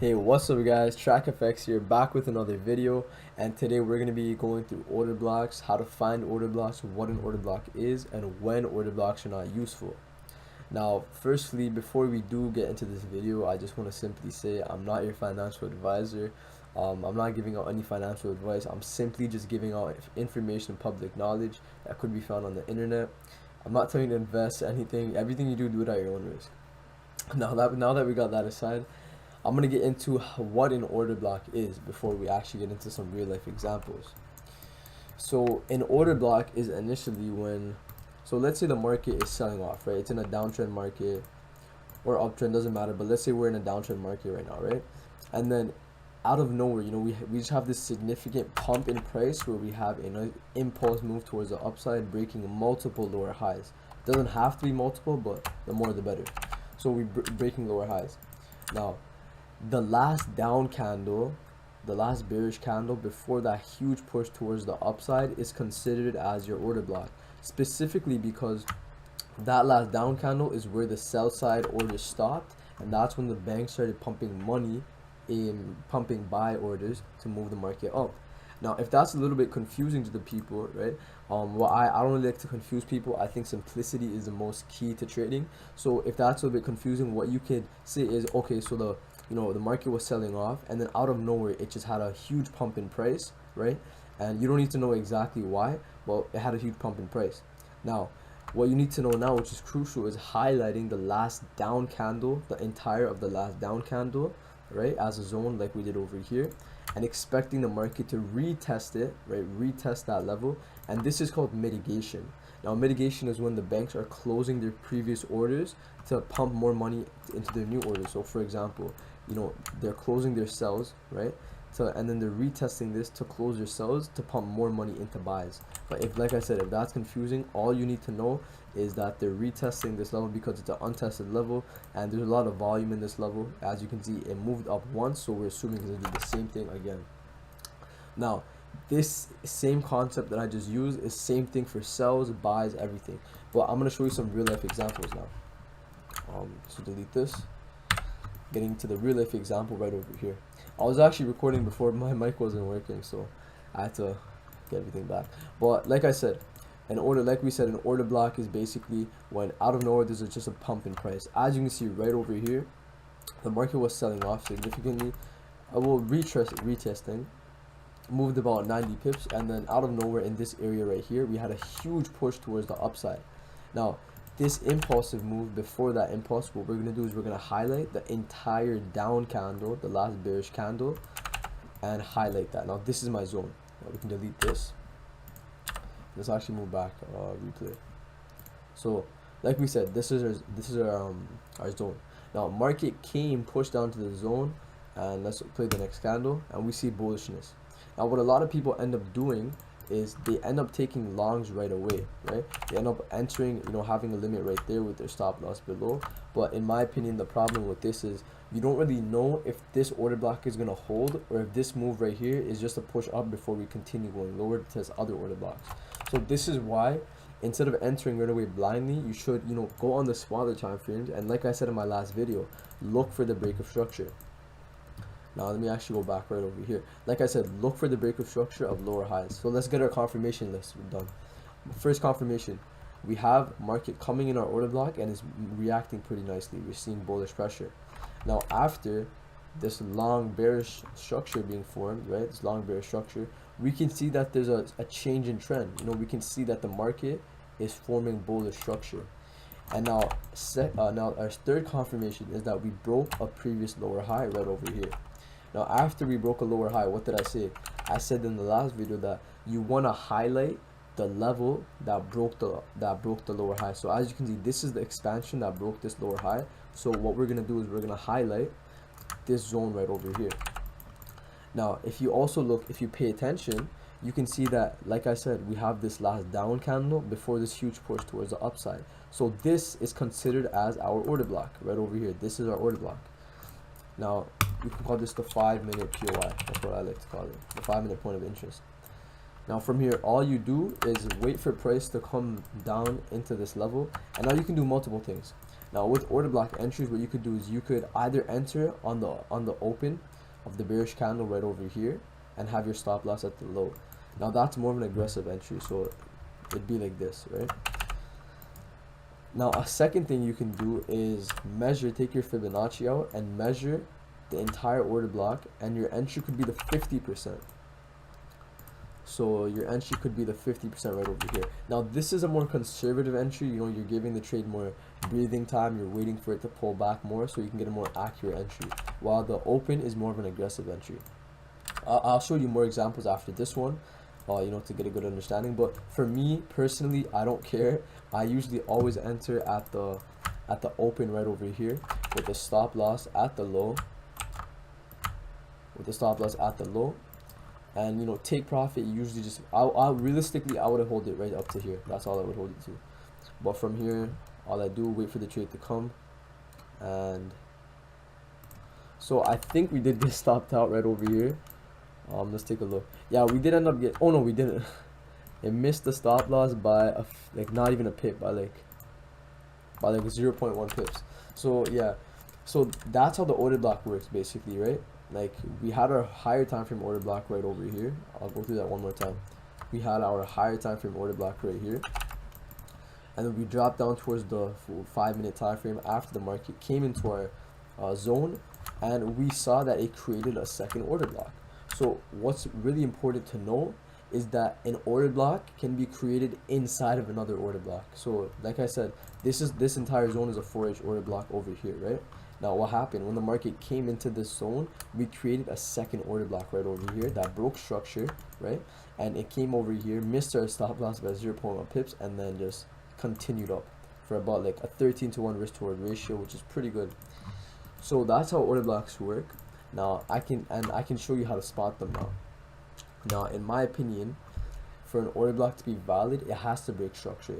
Hey, what's up guys, TrackFX here, back with another video, and today we're going to be going through order blocks, how to find order blocks, what an order block is, and when order blocks are not useful. Now, firstly, before we do get into this video, I just want to simply say I'm not your financial advisor. I'm not giving out any financial advice. I'm simply just giving out information, public knowledge that could be found on the internet. I'm not telling you to invest anything. Everything you do it at your own risk. Now that we got that aside, I'm going to get into what an order block is before we actually get into some real life examples. So an order block is initially when, so let's say the market is selling off, right? It's in a downtrend market or uptrend, doesn't matter, but let's say we're in a downtrend market right now, right? And then out of nowhere, we just have this significant pump in price where we have an impulse move towards the upside, breaking multiple lower highs. Doesn't have to be multiple, but the more the better. So we're breaking lower highs. Now, the last down candle, the last bearish candle before that huge push towards the upside is considered as your order block, specifically because that last down candle is where the sell side order stopped, and that's when the bank started pumping money in pumping buy orders to move the market up. Now, if that's a little bit confusing to the people, right? Well, I don't really like to confuse people. I think simplicity is the most key to trading. So if that's a little bit confusing, what you could say is, okay, so the market was selling off, and then out of nowhere it just had a huge pump in price, right? And you don't need to know exactly why, but it had a huge pump in price. Now, what you need to know now, which is crucial, is highlighting the last down candle, the entire of the last down candle, right, as a zone like we did over here, and expecting the market to retest it, right, retest that level. And this is called mitigation. Now, mitigation is when the banks are closing their previous orders to pump more money into their new orders. So for example, they're closing their sells, right, and then they're retesting this to close their sells to pump more money into buys. But if, like I said, if that's confusing, all you need to know is that they're retesting this level because it's an untested level, and there's a lot of volume in this level. As you can see, it moved up once, so we're assuming it's going to do the same thing again. Now, this same concept that I just used is same thing for sells, buys, everything. But I'm going to show you some real life examples now. So delete this. Getting to the real life example right over here. I was actually recording before my mic wasn't working, so I had to get everything back. But like I said, an order block is basically when out of nowhere there's just a pump in price. As you can see right over here, the market was selling off significantly. Retesting, moved about 90 pips, and then out of nowhere in this area right here, we had a huge push towards the upside. Now, this impulsive move, before that impulse, what we're going to do is we're going to highlight the entire down candle, the last bearish candle, and highlight that. Now, this is my zone. Now, we can delete this. Let's actually move back, replay. So, like we said, this is our zone. Now, market came, pushed down to the zone, and let's play the next candle, and we see bullishness. Now, what a lot of people end up doing is they end up taking longs right away, right? They end up entering, having a limit right there with their stop loss below. But in my opinion, the problem with this is you don't really know if this order block is going to hold, or if this move right here is just a push up before we continue going lower to test other order blocks. So this is why, instead of entering right away blindly, you should, go on the smaller time frames. And like I said in my last video, look for the break of structure. Now, let me actually go back right over here. Like I said, look for the break of structure of lower highs. So let's get our confirmation list done. First confirmation, we have market coming in our order block and is reacting pretty nicely. We're seeing bullish pressure. Now, after this long bearish structure being formed, right, this long bearish structure, we can see that there's a change in trend. We can see that the market is forming bullish structure. And now, now our third confirmation is that we broke a previous lower high right over here. Now, after we broke a lower high, what did I say? I said in the last video that you want to highlight the level that broke the lower high. So as you can see, this is the expansion that broke this lower high. So what we're going to do is we're going to highlight this zone right over here. Now, if you pay attention, you can see that, like I said, we have this last down candle before this huge push towards the upside. So this is considered as our order block right over here. This is our order block. Now, you can call this the 5-minute POI. That's what I like to call it, the 5-minute point of interest. Now from here, all you do is wait for price to come down into this level, and now you can do multiple things. Now with order block entries, what you could do is you could either enter on the open of the bearish candle right over here and have your stop loss at the low. Now that's more of an aggressive entry, so it'd be like this, right? Now a second thing you can do is take your Fibonacci out and measure the entire order block, and your entry could be the 50%. So your entry could be the 50% right over here. Now this is a more conservative entry, you know, you're giving the trade more breathing time, you're waiting for it to pull back more so you can get a more accurate entry, while the open is more of an aggressive entry. I'll show you more examples after this one, you know, to get a good understanding. But for me personally, I don't care. I usually always enter at the open right over here with the stop loss at the low, and you know, take profit. Usually just realistically I would hold it right up to here. That's all I would hold it to. But from here, all I do, wait for the trade to come. And so I think we did get stopped out right over here. Let's take a look. Yeah, we did end up oh no, we didn't. It missed the stop loss by like not even a pip, by like 0.1 pips. So yeah, so that's how the order block works basically, right? Like we had our higher time frame order block right over here. I'll go through that one more time. We had our higher time frame order block right here, and then we dropped down towards the 5-minute time frame after the market came into our zone, and we saw that it created a second order block. So what's really important to know is that an order block can be created inside of another order block. So like I said, this entire zone is a 4H order block over here, right? Now what happened when the market came into this zone, we created a second order block right over here that broke structure, right? And it came over here, missed our stop loss by 0.1 pips, and then just continued up for about like a 13-to-1 risk to reward ratio, which is pretty good. So that's how order blocks work. Now I can show you how to spot them now. Now in my opinion, for an order block to be valid, it has to break structure.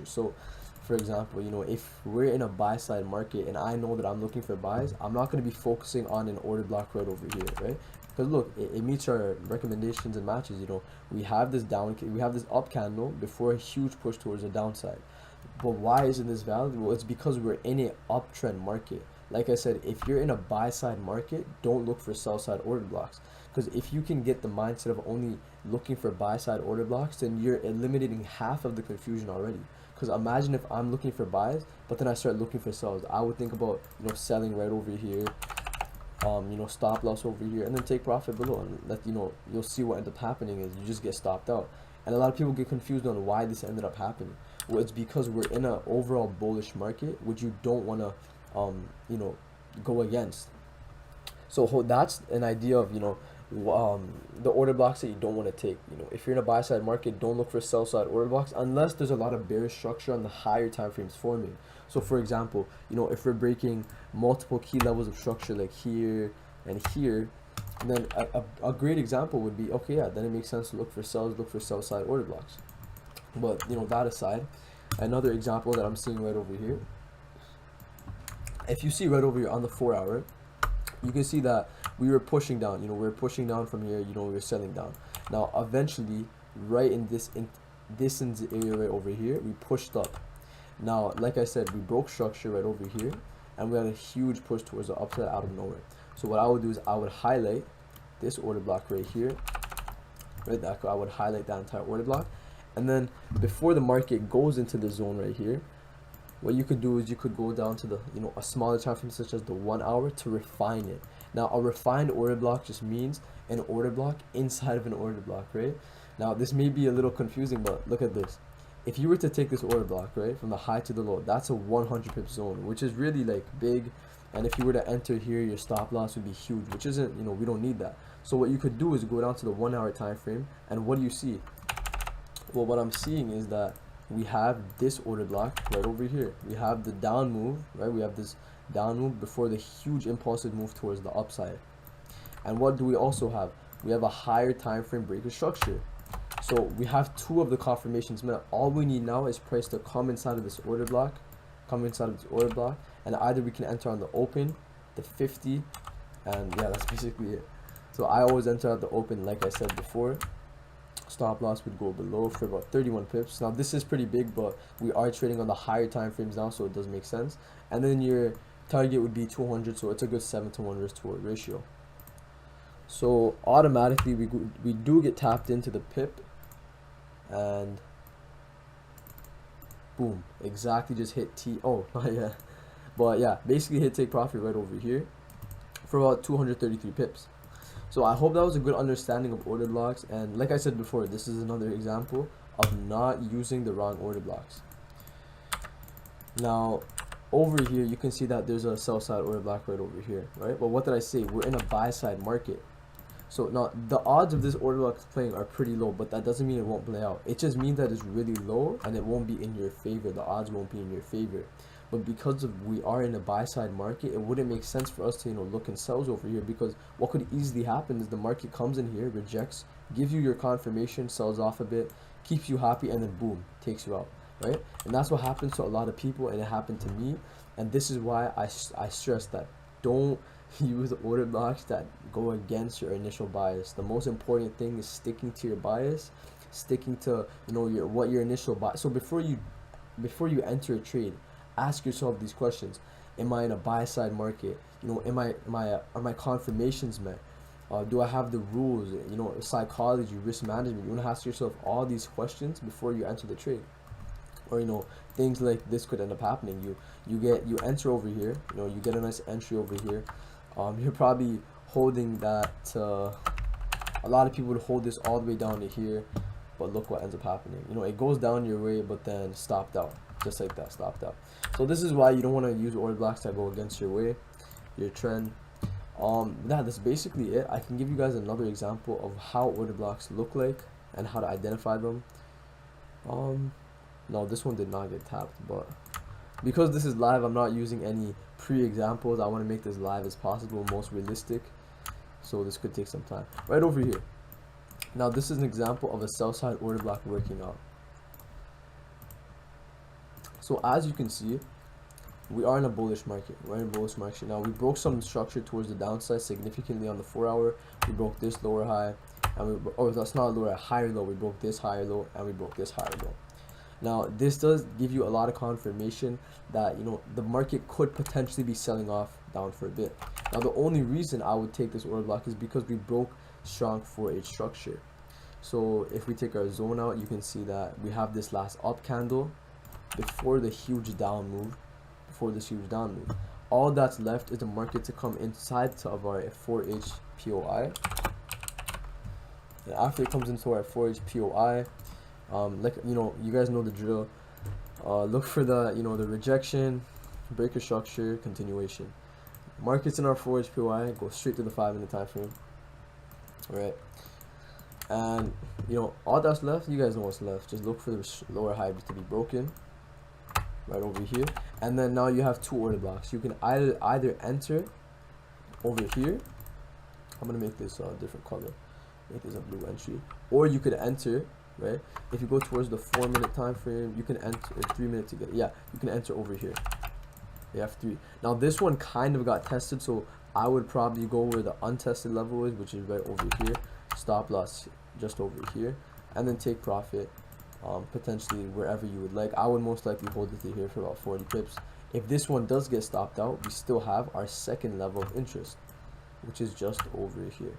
So for example, you know, if we're in a buy side market and I know that I'm looking for buys, I'm not going to be focusing on an order block right over here, right? Because look, it meets our recommendations and matches. You know, we have this up candle before a huge push towards the downside. But why isn't this valid? Well, it's because we're in an uptrend market. Like I said, if you're in a buy side market, don't look for sell side order blocks. Because if you can get the mindset of only looking for buy side order blocks, then you're eliminating half of the confusion already. Because imagine if I'm looking for buys, but then I start looking for sells. I would think about, you know, selling right over here, you know, stop loss over here, and then take profit below. And that, you know, you'll see what ends up happening is you just get stopped out. And a lot of people get confused on why this ended up happening. Well, it's because we're in an overall bullish market, which you don't want to you know, go against. So that's an idea of, you know, the order blocks that you don't want to take. You know, if you're in a buy side market, don't look for sell side order blocks unless there's a lot of bearish structure on the higher time frames forming. So for example, you know, if we're breaking multiple key levels of structure like here and here, then a great example would be, okay, yeah, then it makes sense to look for sell side order blocks. But you know, that aside, another example that I'm seeing right over here, if you see right over here on the 4 hour, you can see that we were pushing down. You know, we're pushing down from here. You know, we're selling down. Now, eventually, right in this area right over here, we pushed up. Now, like I said, we broke structure right over here, and we had a huge push towards the upside out of nowhere. So what I would do is I would highlight this order block right here, right? I would highlight that entire order block, and then before the market goes into the zone right here, what you could do is you could go down to the, you know, a smaller time frame such as the 1 hour to refine it. Now a refined order block just means an order block inside of an order block, right? Now this may be a little confusing, but look at this. If you were to take this order block, right, from the high to the low, that's a 100 pip zone, which is really like big. And if you were to enter here, your stop loss would be huge, which isn't, you know, we don't need that. So what you could do is go down to the 1 hour time frame, and what do you see? Well, what I'm seeing is that we have this order block right over here. We have the down move, right? We have this down move before the huge impulsive move towards the upside. And what do we also have? We have a higher time frame breaker structure. So we have two of the confirmations met. All we need now is price to come inside of this order block, and either we can enter on the open, the 50, and yeah, that's basically it. So I always enter at the open, like I said before. Stop loss would go below for about 31 pips. Now this is pretty big, but we are trading on the higher time frames now, so it does make sense. And then your target would be 200, so it's a good 7-to-1 risk to reward ratio. So automatically we do get tapped into the pip, and boom, exactly just hit T. Oh, not yet. But yeah, basically hit take profit right over here for about 233 pips. So I hope that was a good understanding of order blocks, and like I said before, this is another example of not using the wrong order blocks. Now over here you can see that there's a sell side order block right over here, right? But what did I say? We're in a buy side market. So now the odds of this order block playing are pretty low, but that doesn't mean it won't play out. It just means that it's really low and it won't be in your favor. The odds won't be in your favor. But because we are in a buy side market, it wouldn't make sense for us to look in sells over here, because what could easily happen is the market comes in here, rejects, gives you your confirmation, sells off a bit, keeps you happy, and then boom, takes you out, right? And that's what happens to a lot of people, and it happened to me. And this is why I stress that don't use order blocks that go against your initial bias. The most important thing is sticking to your bias, sticking to what your initial bias. So before you enter a trade, ask yourself these questions: am I in a buy side market? Are my confirmations met? Do I have the rules? Psychology, risk management. You want to ask yourself all these questions before you enter the trade. Or things like this could end up happening. You enter over here. You get a nice entry over here. You're probably holding that. A lot of people would hold this all the way down to here, but look what ends up happening. It goes down your way, but then stopped out, just like that, stopped out. So this is why you don't want to use order blocks that go against your way, your trend. That's basically it. I can give you guys another example of how order blocks look like and how to identify them. No, this one did not get tapped, but because this is live, I'm not using any pre-examples. I want to make this live as possible, most realistic, so this could take some time. Right over here, now this is an example of a sell side order block working out. So as you can see, we are in a bullish market. We're in a bullish market. Now we broke some structure towards the downside significantly on the 4-hour. We broke this lower high, and that's not a lower, higher low. We broke this higher low, and we broke this higher low. Now this does give you a lot of confirmation that the market could potentially be selling off down for a bit. Now the only reason I would take this order block is because we broke strong 4H structure. So if we take our zone out, you can see that we have this last up candle before the huge down move. All that's left is the market to come inside of our 4H POI. And after it comes into our 4H POI, you guys know the drill. Look for the the rejection, breaker structure, continuation. Markets in our 4H POI go straight to the 5-minute time frame. Alright, and all that's left, you guys know what's left. Just look for the lower high to be broken right over here, and then now you have two order blocks. You can either enter over here. I'm gonna make this a different color, make this a blue entry, or you could enter. Right, if you go towards the 4-minute time frame, you can enter 3 minutes to get. Yeah, you can enter over here. You have 3. Now this one kind of got tested, so I would probably go where the untested level is, which is right over here. Stop loss just over here, and then take profit potentially wherever you would like. I would most likely hold it to here for about 40 pips. If this one does get stopped out, we still have our second level of interest, which is just over here.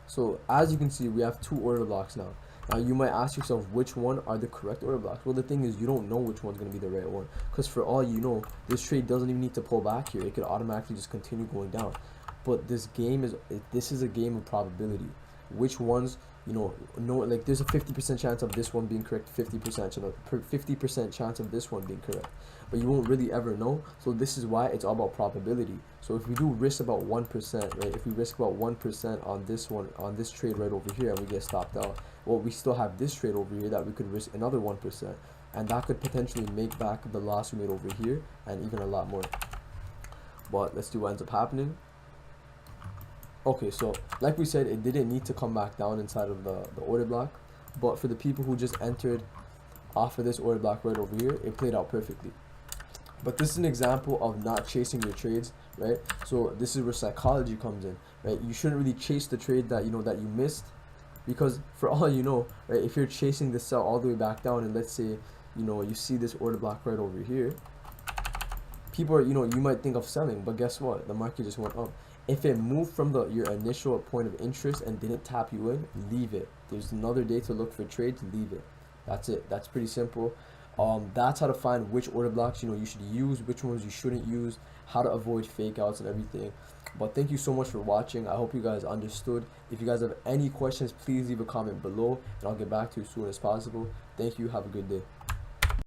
So as you can see, we have two order blocks now. Now you might ask yourself, which one are the correct order blocks? Well, the thing is, you don't know which one's going to be the right one, because for all you know, this trade doesn't even need to pull back here. It could automatically just continue going down. But this is a game of probability. Which ones, like there's a 50% chance of this one being correct, 50% chance of this one being correct, but you won't really ever know. So this is why it's all about probability. So if we do risk about 1%, right, if we risk about 1% on this one, on this trade right over here, and we get stopped out, well, we still have this trade over here that we could risk another 1%, and that could potentially make back the loss we made over here and even a lot more. But let's see what ends up happening. Okay, so like we said, it didn't need to come back down inside of the order block, but for the people who just entered off of this order block right over here, it played out perfectly. But this is an example of not chasing your trades, right? So this is where psychology comes in, right? You shouldn't really chase the trade that that you missed. Because for all you know, right, if you're chasing this sell all the way back down, and let's say, you see this order block right over here, people are, you might think of selling, but guess what? The market just went up. If it moved from your initial point of interest and didn't tap you in, leave it. There's another day to look for trades, leave it. That's it. That's pretty simple. That's how to find which order blocks you should use, which ones you shouldn't use, how to avoid fake outs and everything. But thank you so much for watching. I hope you guys understood. If you guys have any questions, please leave a comment below and I'll get back to you as soon as possible. Thank you. Have a good day.